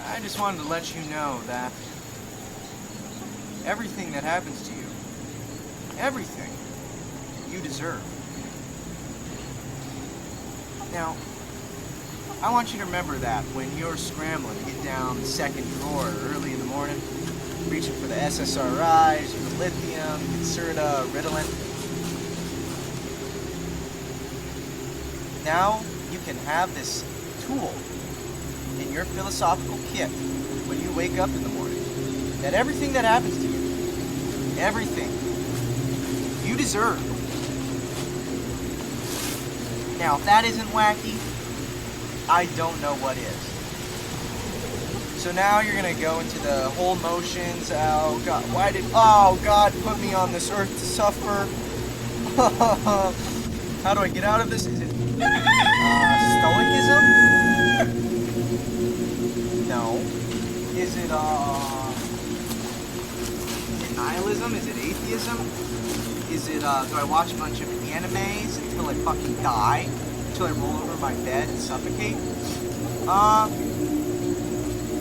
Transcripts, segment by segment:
I just wanted to let you know that everything that happens to you, everything, you deserve. Now, I want you to remember that when you're scrambling to get down the second drawer early in the morning, reaching for the SSRIs, the lithium, Concerta, Ritalin. Now you can have this tool in your philosophical kit when you wake up in the morning, that everything that happens to you, everything, you deserve. Now, if that isn't wacky, I don't know what is. So now you're gonna go into the whole motions. Oh God, oh God put me on this earth to suffer? How do I get out of this? Is it stoicism? No. Is it nihilism? Is it atheism? Is it, do I watch a bunch of animes until I fucking die? Until I roll over my bed and suffocate?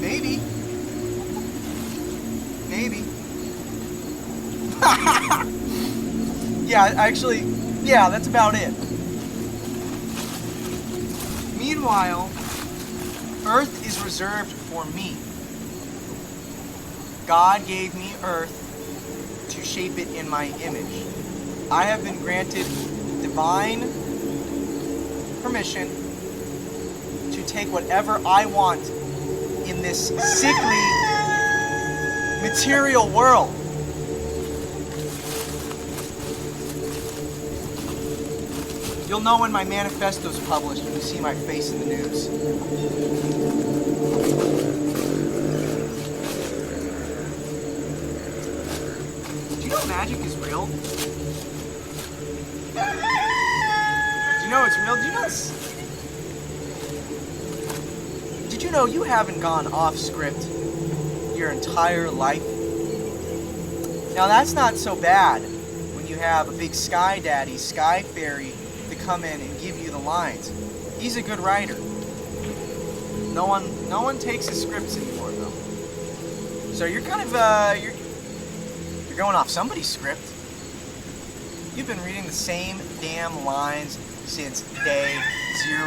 Maybe. Maybe. Yeah, actually, yeah, that's about it. Meanwhile, Earth is reserved for me. God gave me Earth to shape it in my image. I have been granted divine permission to take whatever I want in this sickly material world. You'll know when my manifesto's published when you see my face in the news. Do you know magic is real? Do you know it's real? Do you know this? Did you know you haven't gone off script your entire life? Now that's not so bad when you have a big sky daddy, sky fairy to come in and give you the lines. He's a good writer. No one takes his scripts anymore though. So you're kind of you're going off somebody's script. You've been reading the same damn lines since day 0.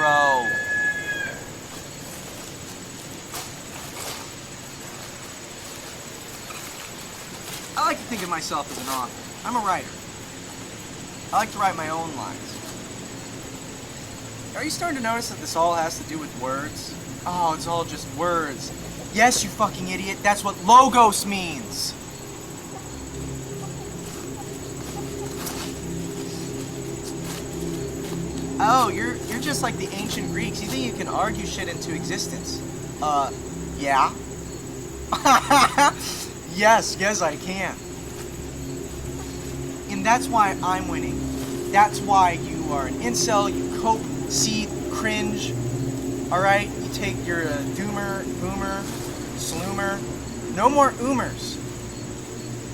I like to think of myself as an author. I'm a writer. I like to write my own lines. Are you starting to notice that this all has to do with words? Oh, it's all just words. Yes, you fucking idiot. That's what logos means. Oh, you're just like the ancient Greeks. You think you can argue shit into existence? Yeah. Yes, I can. And that's why I'm winning. That's why you are an incel, you cope, seethe, cringe. Alright? You take your doomer, boomer, sloomer. No more oomers.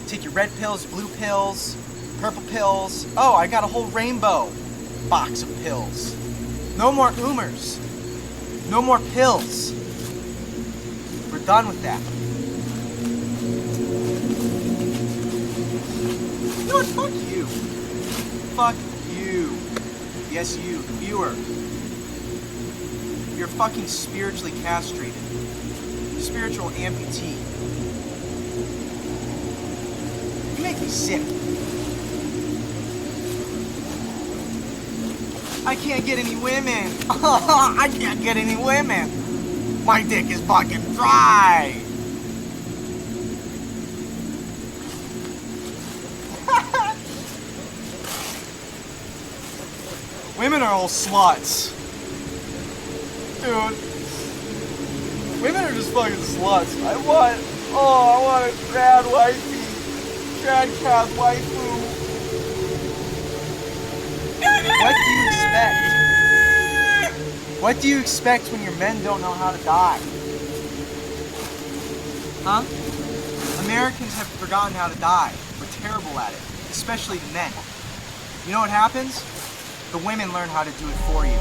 Take your red pills, blue pills, purple pills. Oh, I got a whole rainbow box of pills. No more oomers. No more pills. We're done with that. You know what? Fuck you. Fuck you. Yes, you, the viewer. You're fucking spiritually castrated. Spiritual amputee. You make me sick. I can't get any women. I can't get any women. My dick is fucking dry. Women are all sluts. Dude. Women are just fucking sluts. I want a trad wifey. Trad cat waifu. What do you expect? What do you expect when your men don't know how to die? Huh? Americans have forgotten how to die. We're terrible at it. Especially the men. You know what happens? The women learn how to do it for you.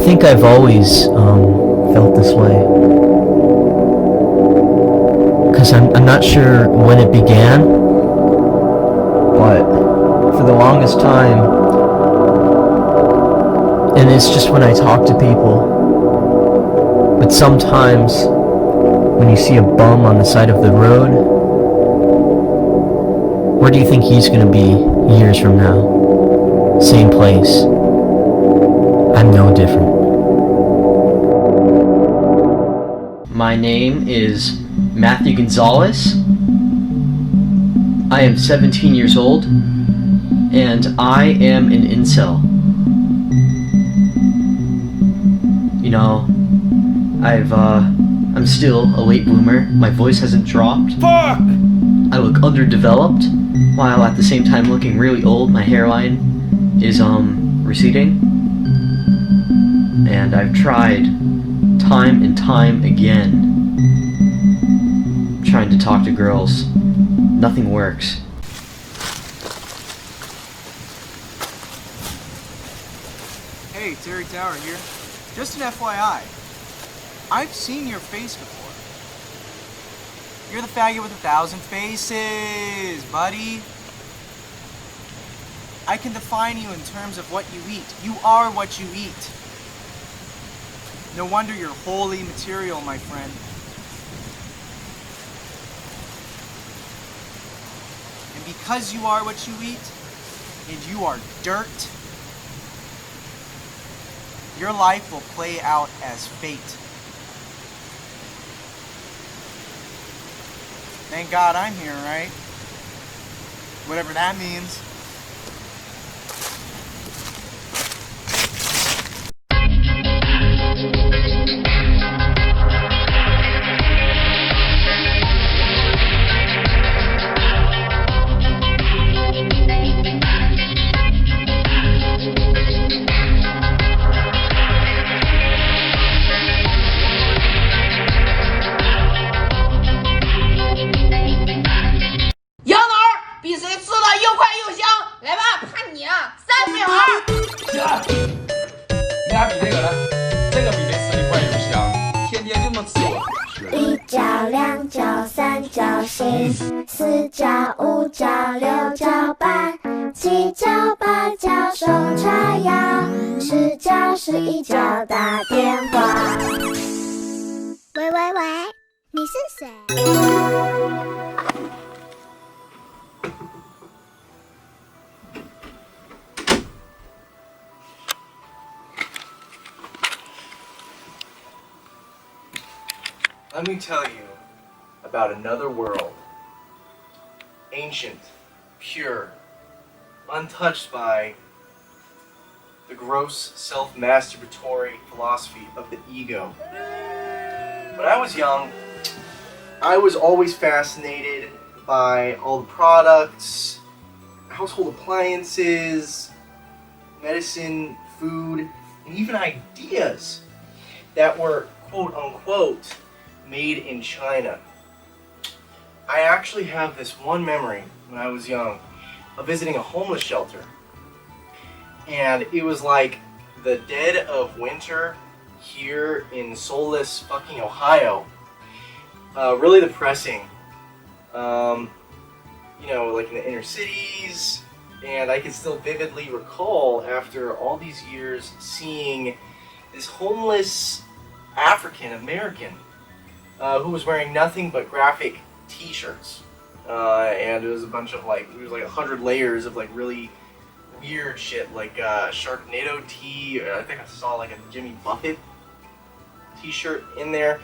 think I've always felt this way. Because I'm not sure when it began, but for the longest time, and it's just when I talk to people, but sometimes when you see a bum on the side of the road, where do you think he's going to be years from now? Same place. I'm no different. My name is Matthew Gonzalez. I am 17 years old, and I am an incel. You know, I'm still a late bloomer. My voice hasn't dropped. Fuck! I look underdeveloped, while at the same time looking really old. My hairline is, receding. And I've tried time and time again trying to talk to girls. Nothing works. Hey, Terry Tower here. Just an FYI. I've seen your face before. You're the faggot with 1,000 faces, buddy. I can define you in terms of what you eat. You are what you eat. No wonder you're holy material, my friend. And because you are what you eat, and you are dirt, your life will play out as fate. Thank God I'm here, right? Whatever that means.一角、两角、三角形，四角、五角、六角半，七角、八角手叉腰，十角、11角打电话。喂喂喂，你是谁？ Let me tell you about another world. Ancient, pure, untouched by the gross self-masturbatory philosophy of the ego. When I was young, I was always fascinated by all the products, household appliances, medicine, food, and even ideas that were quote-unquote made in China. I actually have this one memory when I was young of visiting a homeless shelter. And it was like the dead of winter here in soulless fucking Ohio. Really depressing. You know, like in the inner cities. And I can still vividly recall, after all these years, seeing this homeless African American who was wearing nothing but graphic t-shirts. And it was a bunch of like, it was like 100 layers of like really weird shit, like Sharknado tee, I think I saw like a Jimmy Buffett t-shirt in there.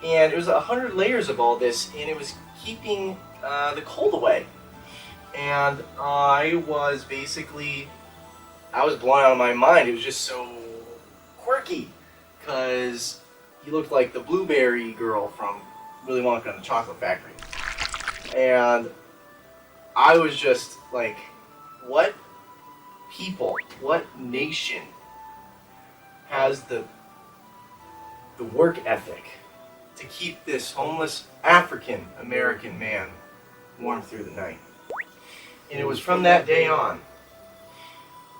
And it was 100 layers of all this, and it was keeping the cold away. And I was blown out of my mind. It was just so quirky, because he looked like the blueberry girl from Willy Wonka and the Chocolate Factory. And I was just like, what people, what nation has the work ethic to keep this homeless African American man warm through the night? And it was from that day on,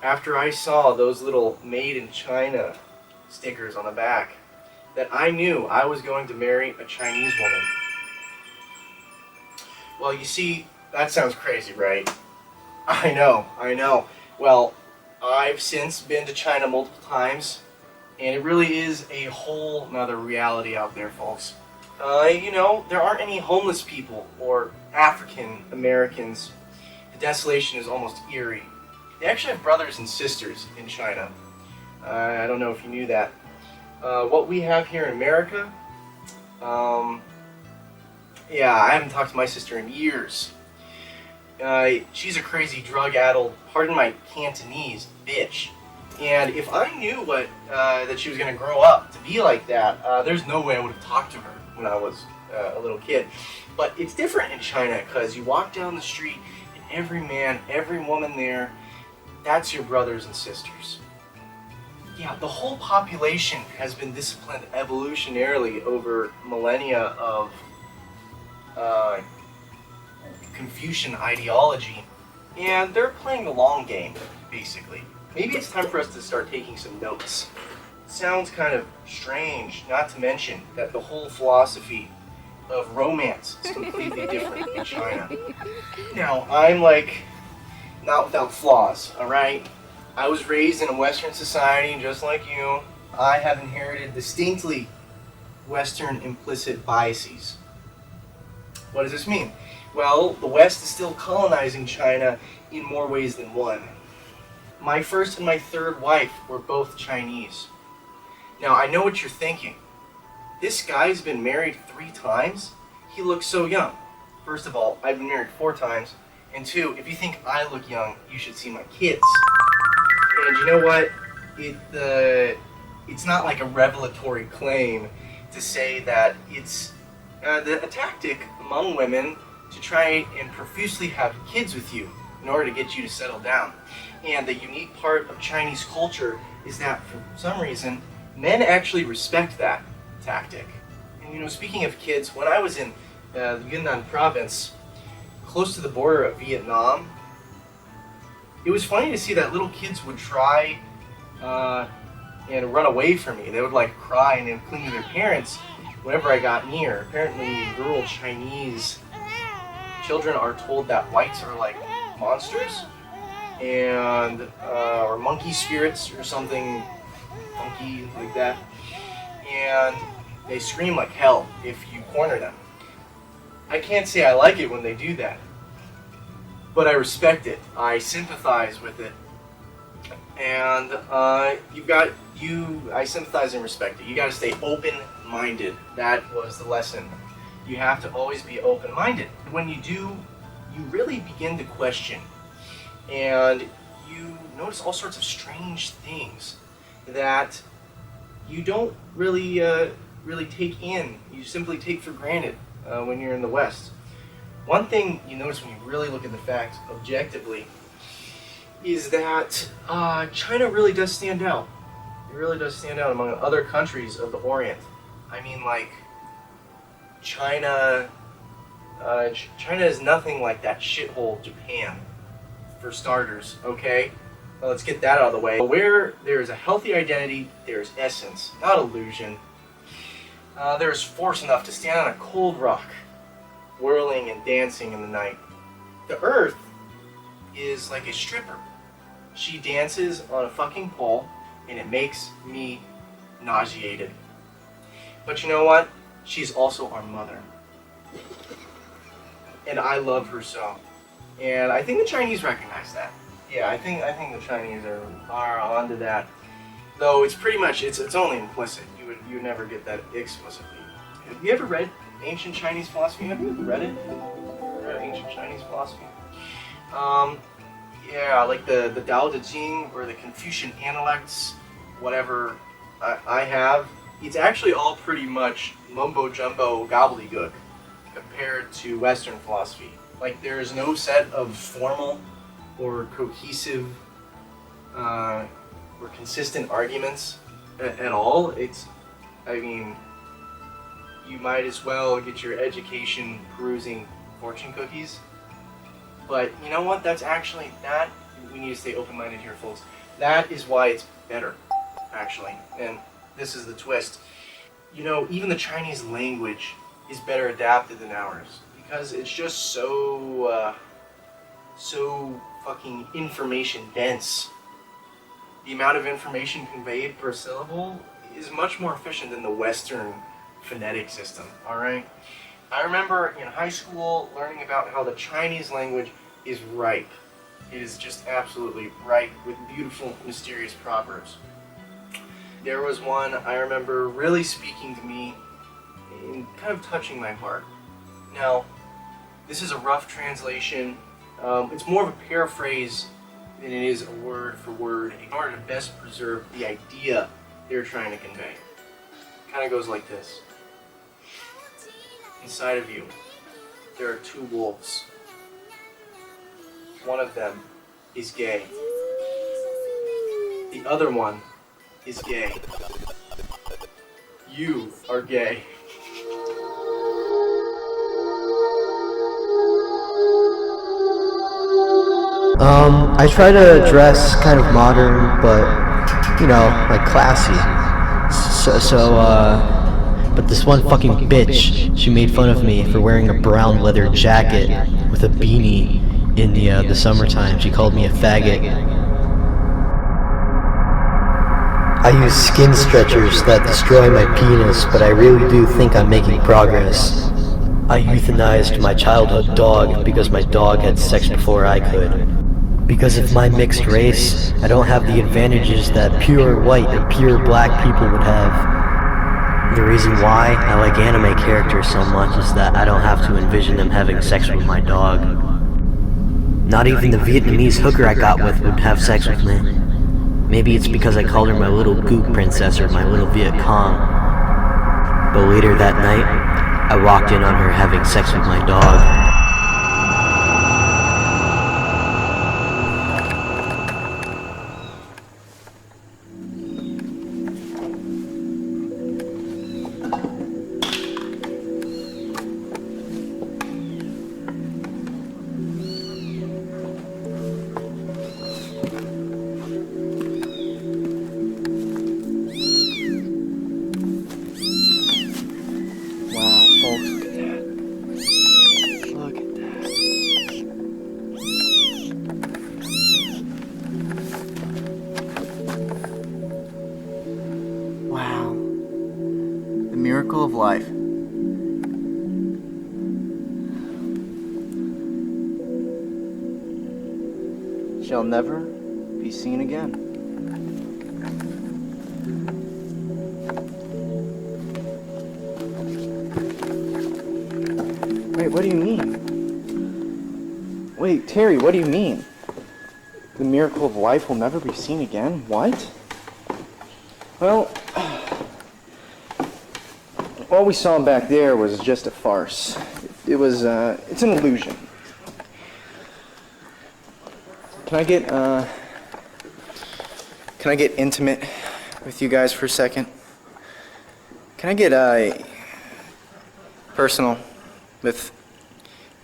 after I saw those little made in China stickers on the back that I knew I was going to marry a Chinese woman. Well, you see, that sounds crazy, right? I know. Well, I've since been to China multiple times, and it really is a whole nother reality out there, folks. There aren't any homeless people or African Americans. The desolation is almost eerie. They actually have brothers and sisters in China. I don't know if you knew that. What we have here in America, yeah, I haven't talked to my sister in years. She's a crazy, drug-addled, pardon my Cantonese, bitch. And if I knew that she was going to grow up to be like that, there's no way I would have talked to her when I was a little kid. But it's different in China, because you walk down the street and every man, every woman there, that's your brothers and sisters. Yeah, the whole population has been disciplined evolutionarily over millennia of Confucian ideology, and they're playing the long game, basically. Maybe it's time for us to start taking some notes. Sounds kind of strange, not to mention that the whole philosophy of romance is completely different in China. Now, I'm not without flaws, alright? I was raised in a Western society just like you. I have inherited distinctly Western implicit biases. What does this mean? Well, the West is still colonizing China in more ways than one. My first and my third wife were both Chinese. Now, I know what you're thinking. This guy's been married 3 times? He looks so young. First of all, I've been married 4 times. And 2, if you think I look young, you should see my kids. And you know what? It's not like a revelatory claim to say that it's a tactic among women to try and profusely have kids with you in order to get you to settle down. And the unique part of Chinese culture is that for some reason, men actually respect that tactic. And speaking of kids, when I was in the Yunnan province, close to the border of Vietnam, it was funny to see that little kids would try and run away from me. They would cry and then cling to their parents whenever I got near. Apparently, rural Chinese children are told that whites are like monsters and or monkey spirits or something funky like that, and they scream like hell if you corner them. I can't say I like it when they do that, but I respect it. I sympathize with it, and I sympathize and respect it. You got to stay open-minded. That was the lesson. You have to always be open-minded. When you do, you really begin to question, and you notice all sorts of strange things that you don't really take in. You simply take for granted when you're in the West. One thing you notice when you really look at the facts objectively is that China really does stand out. It really does stand out among other countries of the Orient. I mean, China is nothing like that shithole Japan, for starters, okay? Well, let's get that out of the way. Where there is a healthy identity, there is essence, not illusion. There is force enough to stand on a cold rock, whirling and dancing in the night. The earth is like a stripper. She dances on a fucking pole, and it makes me nauseated. But you know what? She's also our mother. And I love her so. And I think the Chinese recognize that. Yeah, I think the Chinese are onto that. Though it's pretty much, it's only implicit. You would never get that explicitly. Have you ever read ancient Chinese philosophy? Have you ever read it? Read ancient Chinese philosophy? Yeah, like the Tao Te Ching or the Confucian Analects, whatever I have. It's actually all pretty much mumbo-jumbo gobbledygook compared to Western philosophy. Like, there is no set of formal or cohesive or consistent arguments at all. You might as well get your education perusing fortune cookies. But you know what? We need to stay open-minded here, folks. That is why it's better, actually. And this is the twist. You know, even the Chinese language is better adapted than ours because it's just so fucking information dense. The amount of information conveyed per syllable is much more efficient than the Western phonetic system, alright? I remember in high school learning about how the Chinese language is ripe. It is just absolutely ripe with beautiful, mysterious proverbs. There was one I remember really speaking to me and kind of touching my heart. Now, this is a rough translation. It's more of a paraphrase than it is a word for word in order to best preserve the idea they're trying to convey. It kind of goes like this. Inside of you, there are two wolves. One of them is gay. The other one is gay. You are gay. I try to dress kind of modern, but, you know, like classy. But this one fucking bitch, she made fun of me for wearing a brown leather jacket with a beanie in the summertime. She called me a faggot. I use skin stretchers that destroy my penis, but I really do think I'm making progress. I euthanized my childhood dog because my dog had sex before I could. Because of my mixed race, I don't have the advantages that pure white or pure black people would have. The reason why I like anime characters so much is that I don't have to envision them having sex with my dog. Not even the Vietnamese hooker I got with would have sex with me. Maybe it's because I called her my little goop princess or my little Viet Cong. But later that night, I walked in on her having sex with my dog. Miracle of life. Shall never be seen again. Wait, what do you mean? Wait, Terry, what do you mean? The miracle of life will never be seen again? What? Well, what we saw back there was just a farce. It's an illusion. Can I get intimate with you guys for a second? Can I get personal with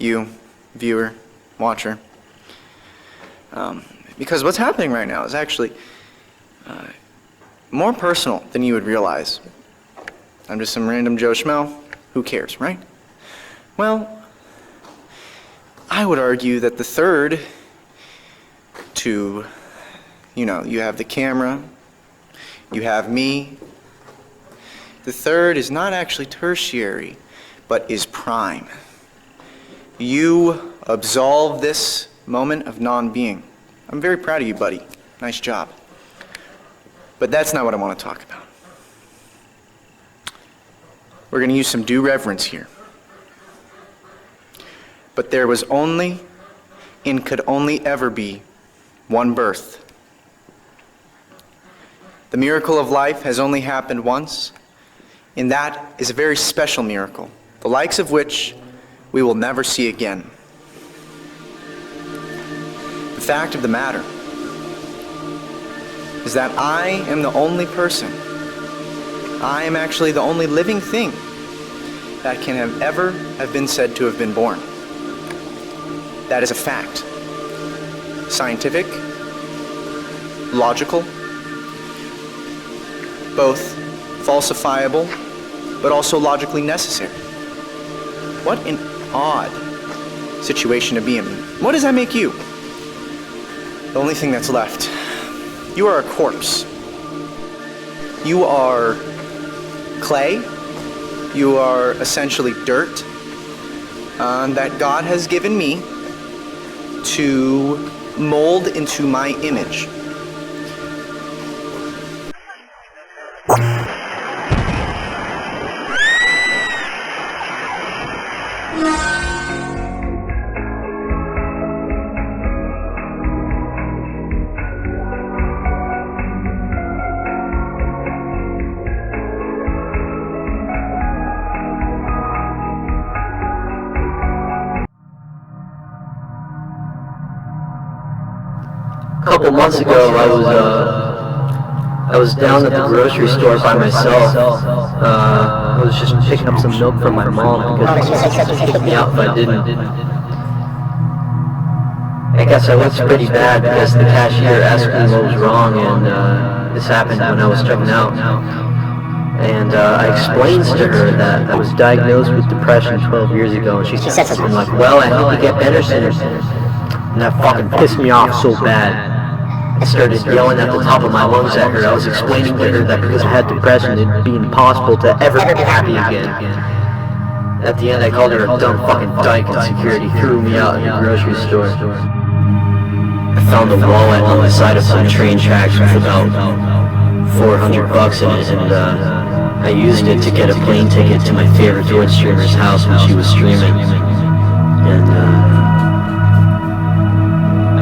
you, viewer, watcher? Because what's happening right now is actually more personal than you would realize. I'm just some random Joe Schmo. Who cares, right? Well, I would argue that the third to, you have the camera, you have me. The third is not actually tertiary, but is prime. You absolve this moment of non-being. I'm very proud of you, buddy. Nice job. But that's not what I want to talk about. We're going to use some due reverence here. But there was only and could only ever be one birth. The miracle of life has only happened once, and that is a very special miracle, the likes of which we will never see again. The fact of the matter is that I am the only person, I am actually the only living thing that can ever have been said to have been born. That is a fact. Scientific, logical, both falsifiable, but also logically necessary. What an odd situation to be in. What does that make you? The only thing that's left. You are a corpse. You are clay. You are essentially dirt that God has given me to mold into my image. A couple months ago, I was down at the grocery store by myself. I was just picking up some milk from my mom because she said she'd kick me out if I didn't. I guess I looked pretty bad because the cashier asked me what was wrong, and this happened when I was checking out. And I explained to her that I was diagnosed with depression 12 years ago, and she said something like, "Well, I hope you get better soon." And that fucking pissed me off so bad. I started yelling at the top of my lungs at her. I was explaining to her that because I had depression, it'd be impossible to ever be happy again. At the end, I called her a dumb fucking dyke, and security threw me out in the grocery store. I found a wallet on the side of some train tracks with about $400 in it, and I used it to get a plane ticket to my favorite Twitch streamer's house when she was streaming. And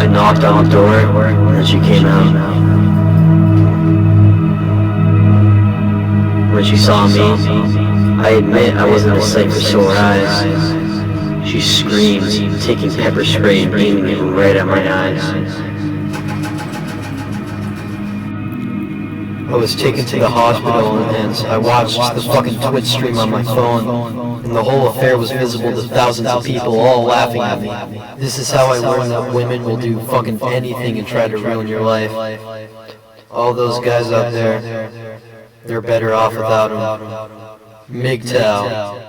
I knocked on the door, and she came out. When she saw me, I admit I wasn't a sight for sore eyes. She screamed, taking pepper spray and aiming it right at my eyes. I was taken to the hospital, and I watched the fucking Twitch stream on my phone, and the whole affair was visible to thousands of people all laughing at me. This is how I learned that women will do fucking anything and try to ruin your life. All those guys out there, they're better off without them. Z.G.T.O.W.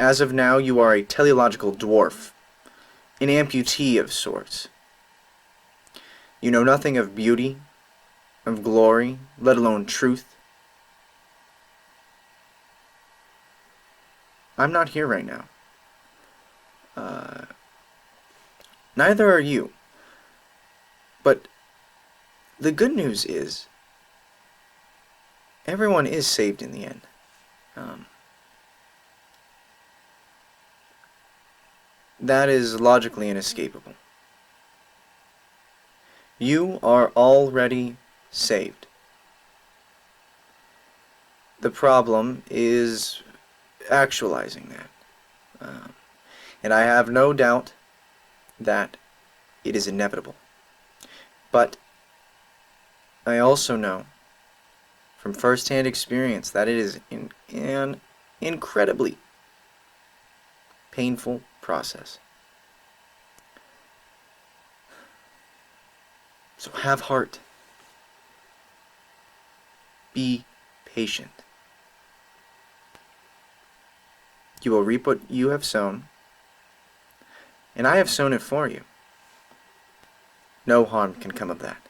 As of now, you are a teleological dwarf, an amputee of sorts. You know nothing of beauty, of glory, let alone truth. I'm not here right now. Neither are you. But the good news is, everyone is saved in the end. That is logically inescapable. You are already saved. The problem is actualizing that. And I have no doubt that it is inevitable. But I also know from first-hand experience that it is an incredibly painful process. So have heart. Be patient. You will reap what you have sown, and I have sown it for you. No harm can come of that.